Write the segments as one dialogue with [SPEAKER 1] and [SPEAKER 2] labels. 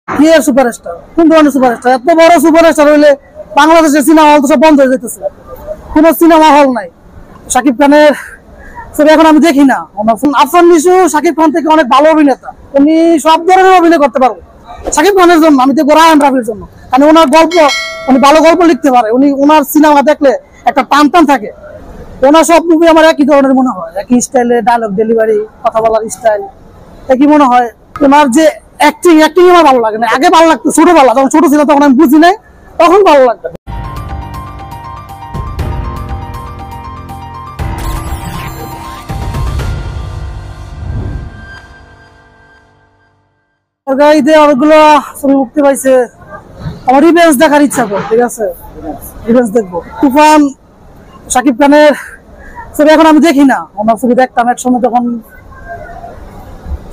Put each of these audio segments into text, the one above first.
[SPEAKER 1] কি এর সুপারস্টার? কোন ধরনের সুপারস্টার? এত বড় সুপারস্টার হইলে বাংলাদেশের সিনেমা হল তো সব বন্ধ হয়ে যেতেছে, কোন সিনেমা হল নাই। শাকিব খানের ছবি এখন আমি দেখি না। আফরান নিশু শাকিব খান থেকে অনেক ভালো অভিনেতা, উনি সব ধরনের অভিনয় করতে পারবে। শাকিব খানের জন্য আমি দেখবো রায়হান রাফির জন্য, কারণ ওনার গল্প, উনি ভালো গল্প লিখতে পারে। উনি ওনার সিনেমা দেখলে একটা টান টান থাকে। ওনার সব মুভি আমার একই ধরনের মনে হয়, একই স্টাইলে ডায়লগ ডেলিভারি, কথা বলার স্টাইল একই মনে হয়। ওনার যে অ্যাক্টিং আমার ভালো লাগে না। আগে ভালো লাগতো ছোটবেলা, যখন ছোট ছিল তখন আমি বুঝি নাই, তখন ভালো লাগতো। অনেকগুলো ছবি মুক্তি পাইছে, আমার রিভেঞ্জ দেখার ইচ্ছা করে। ঠিক আছে, রিভেঞ্জ দেখবো। তুফান শাকিব খানের ছবি এখন আমি দেখি না। আমার ছবি দেখতাম এক সময়, তখন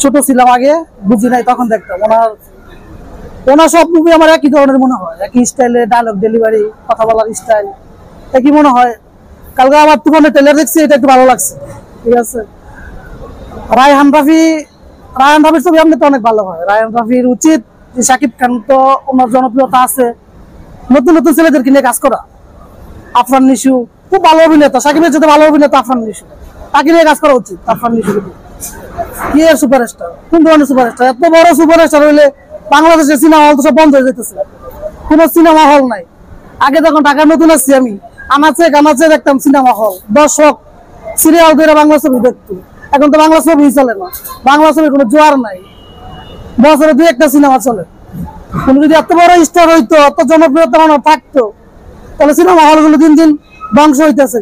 [SPEAKER 1] ছোট ছিলাম, আগে বুঝি নাই, তখন দেখতাম। ওনার সব মুভি আমার একই ধরনের মনে হয়, একই স্টাইলে ডায়লগ ডেলিভারি, কথা বলার স্টাইল একই মনে হয়। কালকে আমার তুফানের ট্রেলার দেখছি, এটা একটু ভালো লাগছে। ঠিক আছে, রায়হান রাফির ছবি আপনি তো অনেক ভালো হয়। রায়হান রাফির উচিত যে শাকিব খান তো ওনার জনপ্রিয়তা আছে, নতুন নতুন ছেলেদেরকে নিয়ে কাজ করা। আফরান নিশু খুব ভালো অভিনেতা, শাকিবের সাথে ভালো অভিনেতা আফরান নিশু, তাকে নিয়ে কাজ করা উচিত। আফরান নিশু কি এর সুপারস্টার? কোন ধরনের সুপারস্টার? এত বড় সুপারস্টার হইলে বাংলাদেশের সিনেমা হল তো সব বন্ধ হয়ে যেতেছে, কোন সিনেমা হল নাই। আগে যখন ঢাকা নতুন আসছি আমি, কানাচে দেখতাম সিনেমা হল, দর্শক সিরিয়াল করে বাংলা ছবি দেখতো। এখন তো বাংলা ছবি চলে না, বাংলা ছবির কোনো জোয়ার নাই, বছরে 2-1টা সিনেমা চলে। কোন যদি এত বড় স্টার হইতো, এত জনপ্রিয়তা থাকতো, তাহলে সিনেমা হলগুলো দিন দিন ধ্বংস হইতেছে।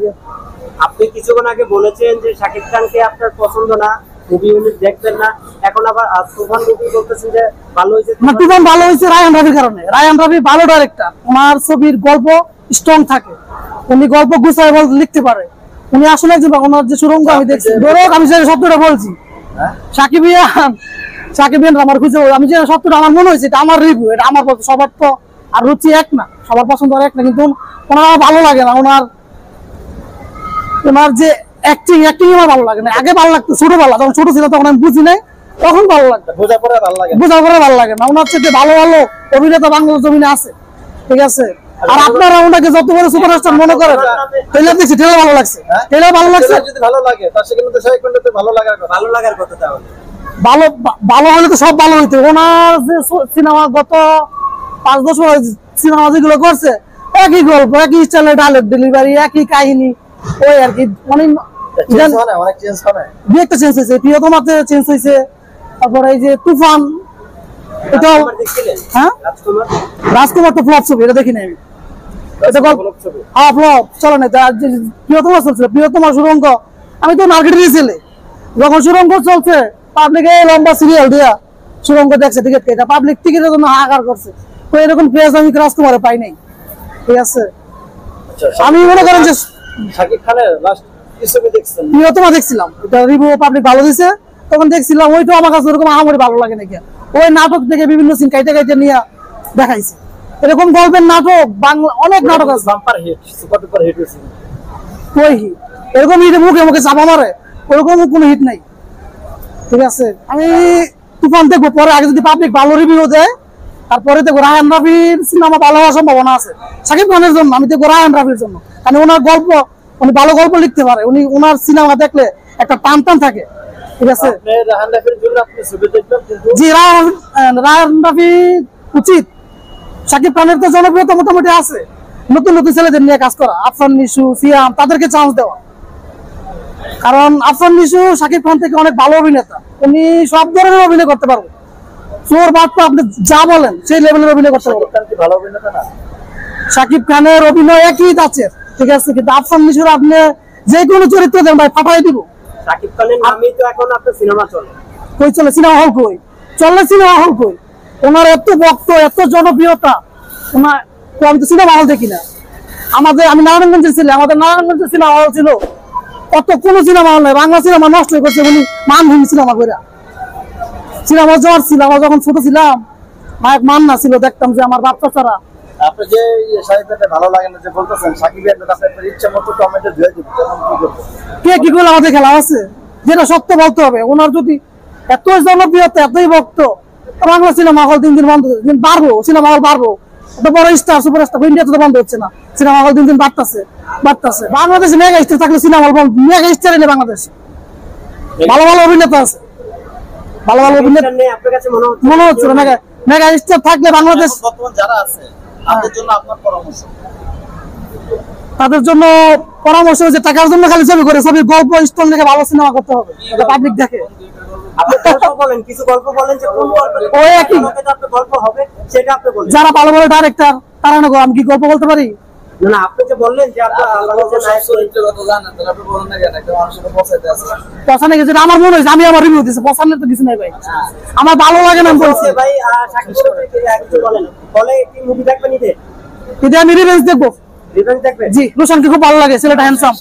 [SPEAKER 2] আপনি কিছুক্ষণ আগে বলেছেন যে শাকিব খানকে আপনার পছন্দ না, মুভি দেখবেন না, এখন আবার তুফান মুভি বলতেছেন যে ভালো হয়েছে।
[SPEAKER 1] তুফান ভালো হয়েছে রায়হান রাফির কারণে। রায়হান রাফি ভালো ডাইরেক্টর, ওনার ছবির গল্প স্ট্রং থাকে, উনি গল্প গুছায় লিখতে পারে। উনি আসলে ওনার যে সুরঙ্গ আমি দেখছি, আমি যে সত্যটা বলছি, সাকিবিয়ান আমার খুঁজে, আমি যে সত্যটা আমার মনে হয়েছে, এটা আমার রিভিউ, এটা আমার সবার তো আর রুচি এক না, সবার পছন্দ এক না, কিন্তু ওনার ভালো লাগে না। ওনার যে অ্যাক্টিং আমার ভালো লাগে না। আগে ভালো লাগতো ছোটবেলা, যখন ছোট ছিল তখন আমি বুঝি নাই, তখন ভালো লাগতো। বোঝার পরে ভালো লাগে না। ওনার চেয়ে ভালো ভালো অভিনেতা বাংলাদেশ জমিনে আছে। ঠিক আছে, আর আপনারা ওনাকে যত বড় সুপারস্টার মনে করেন, ট্রেলার দেখছি, ট্রেলার ভালো লাগছে, ট্রেলার ভালো লাগছে।
[SPEAKER 3] যদি ভালো লাগে তার সেখানে তো শাকিব খানের তো ভালো লাগার কথা। তাহলে
[SPEAKER 1] ভালো হলে তো সব ভালো হইতো। ওনার যে সিনেমা গত 5 বছর সিনেমা যেগুলো করছে, একই গল্প, একই স্টাইলে ডায়লগ ডেলিভারি, একই কাহিনী, ওই আর কি। অনেক চেঞ্জ হয়েছে, প্রিয়তমাতে চেঞ্জ হয়েছে। তারপরে এই যে তুফান, এটা হ্যাঁ রাজকুমার তো ফ্লপ ছবি, এটা দেখি নাই আমি। এটা হ্যাঁ ফ্লপ চলে না। প্রিয়তমা চলছিল, প্রিয়তমা সুরঙ্গ, আমি তো মার্কেটেরই ছেলে, যখন সুরঙ্গ চলছে পাবলিকে লম্বা সিরিয়াল দিয়া সুরঙ্গ দেখছে টিকিট কেটে, পাবলিক টিকিটের জন্য হাহাকার করছে। তো এরকম ক্রেজ আমি রাজকুমারে পাই নাই। ঠিক আছে, আমি মনে করেন যে
[SPEAKER 3] শাকিব খানের লাস্ট কি ছবি দেখছেন?
[SPEAKER 1] প্রিয়তমা দেখছিলাম, এটা রিভিউ পাবলিক ভালো দিছে, তখন দেখছিলাম। ওইটাও আমার কাছে ওরকম আহামরি ভালো লাগে নাকি। ওই নাটক থেকে বিভিন্ন সিন কাইটে নিয়ে দেখাইছে। এরকম গল্পের নাটক বাংলা অনেক নাটক আছে,
[SPEAKER 3] bumper hit, super duper hit হয়েছে।
[SPEAKER 1] ওই হিট, এরকম হিট মুখে চাপা মারে, ওরকম কোনো হিট নাই। ঠিক আছে, আমি তুফান দেখবো পরে, আগে যদি পাবলিক ভালো রিভিউ দেয় তারপরে দেখবো। রায়হান রাফির সিনেমা ভালো হওয়ার সম্ভাবনা আছে। শাকিব খানের জন্য আমি দেখবো রায়হান রাফির জন্য, কারণ ওনার গল্প, উনি ভালো গল্প লিখতে পারে। উনি ওনার সিনেমা দেখলে একটা টান টান থাকে। ঠিক আছে,
[SPEAKER 3] রায়হান রাফির জন্য আপনি ছবি দেখবেন, কিন্তু
[SPEAKER 1] জি রায়হান রাফি উচিত। শাকিব খানের তো জনপ্রিয়তা মোটামুটি আছে, নতুন নতুন ছেলেদের নিয়ে কাজ করা, আফরান নিশু, সিয়াম, তাদেরকে চান্স দেওয়া। কারণ আফরান নিশু শাকিব খান থেকে অনেক ভালো অভিনেতা, উনি সব ধরনের অভিনয় করতে পারবেন। চোর বাটপা আপনি যা বলেন সেই লেভেলের অভিনয় করতে পারবেন।
[SPEAKER 3] ভালো অভিনেতা না
[SPEAKER 1] শাকিব খানের অভিনয় একই আছে, ঠিক আছে, কিন্তু আফরান নিশুর আপনি যে কোনো চরিত্র দেন ভাই, ফাটাই দিব।
[SPEAKER 2] শাকিব খানের নামেই তো এখন আপনার সিনেমা চলে।
[SPEAKER 1] কই চলে সিনেমা হল? কই চলে সিনেমা হল? কই ওনার এত ভক্ত, এত জনপ্রিয়তা, ওনার আমি তো সিনেমা হল দেখি না। আমি নারায়ণগঞ্জের ছিলাম, আমাদের নারায়ণগঞ্জের সিনেমা হল ছিল, কত কোনো সিনেমা হল নাই। বাংলা সিনেমা নষ্ট করছে উনি, মানভূমি সিনেমা করে। সিনেমা জ্বর ছিল, আমার যখন ছোট ছিলাম, নায়ক মান্না ছিল, দেখতাম যে আমার বাচ্চা ছাড়া।
[SPEAKER 3] আপনি যে শাকিবকে ভালো লাগে না যে বলতেছেন, শাকিবের আপনার ইচ্ছা মতো টমেটো ধুয়ে দিবেন, তখন কি করবেন?
[SPEAKER 1] কে কি করলে আমাদের খেলা আছে, যেটা সত্য বলতে হবে। ওনার যদি এত জনপ্রিয়তা, এতই ভক্ত, বাংলা সিনেমা হল দিন দিন বন্ধ হচ্ছে, বাড়বো সিনেমা হল বাড়বো, একটা বড় স্টার সুপার স্টার ইন্ডিয়াতে তো বন্ধ হচ্ছে না, সিনেমা হল দিন দিন বাড়তেছে। বাংলাদেশে মেগা স্টার থাকলে সিনেমা হল বন্ধ, মেগা স্টার নেই বাংলাদেশে, ভালো ভালো অভিনেতা আছে, ভালো ভালো অভিনেতা
[SPEAKER 2] এটা নিয়ে আপনার কাছে
[SPEAKER 1] মনে হচ্ছে না। মেগা মেগা স্টার থাকলে বাংলাদেশ,
[SPEAKER 3] এখন বর্তমান যারা আছে তাদের জন্য আপনার পরামর্শ?
[SPEAKER 1] তাদের জন্য পরামর্শ হচ্ছে টাকার জন্য খালি ছবি করে, ছবি গল্প স্টোরি দেখে ভালো সিনেমা করতে হবে, এটা পাবলিক দেখে।
[SPEAKER 2] আপনি গল্প বলেন, কিছু গল্প বলেন যে কোন গল্পে
[SPEAKER 1] ওই একই।
[SPEAKER 2] আপনার গল্প হবে সেটা আপনি বলেন।
[SPEAKER 1] যারা ভালো ভালো ডাইরেক্টর তারা না গো, আমি কি গল্প বলতে পারি?
[SPEAKER 2] না না, আপনি যে বললেন যে আপনার বাংলাদেশের নায়ক
[SPEAKER 3] চরিত্রের কথা জানেন, তাহলে আপনি বলেন না কেন? একটা মানুষের তো পছন্দ আছে।
[SPEAKER 1] পছন্দ কিছু না, আমার মনে হয়েছে, আমি আমার রিভিউ দিচ্ছি, পছন্দের তো কিছু নাই ভাই, আমার ভালো লাগে না আমি বলছি।
[SPEAKER 2] বলছে ভাই সাকিব খানের কিছু বলেন, বলে কি মুভি দেখবেন ঈদে?
[SPEAKER 1] যদি আমি রিভেঞ্জ দেখবো,
[SPEAKER 2] রিভেঞ্জ দেখবেন?
[SPEAKER 1] জি রোশনকে খুব ভালো লাগে, ছেলেটা হ্যান্ডসাম।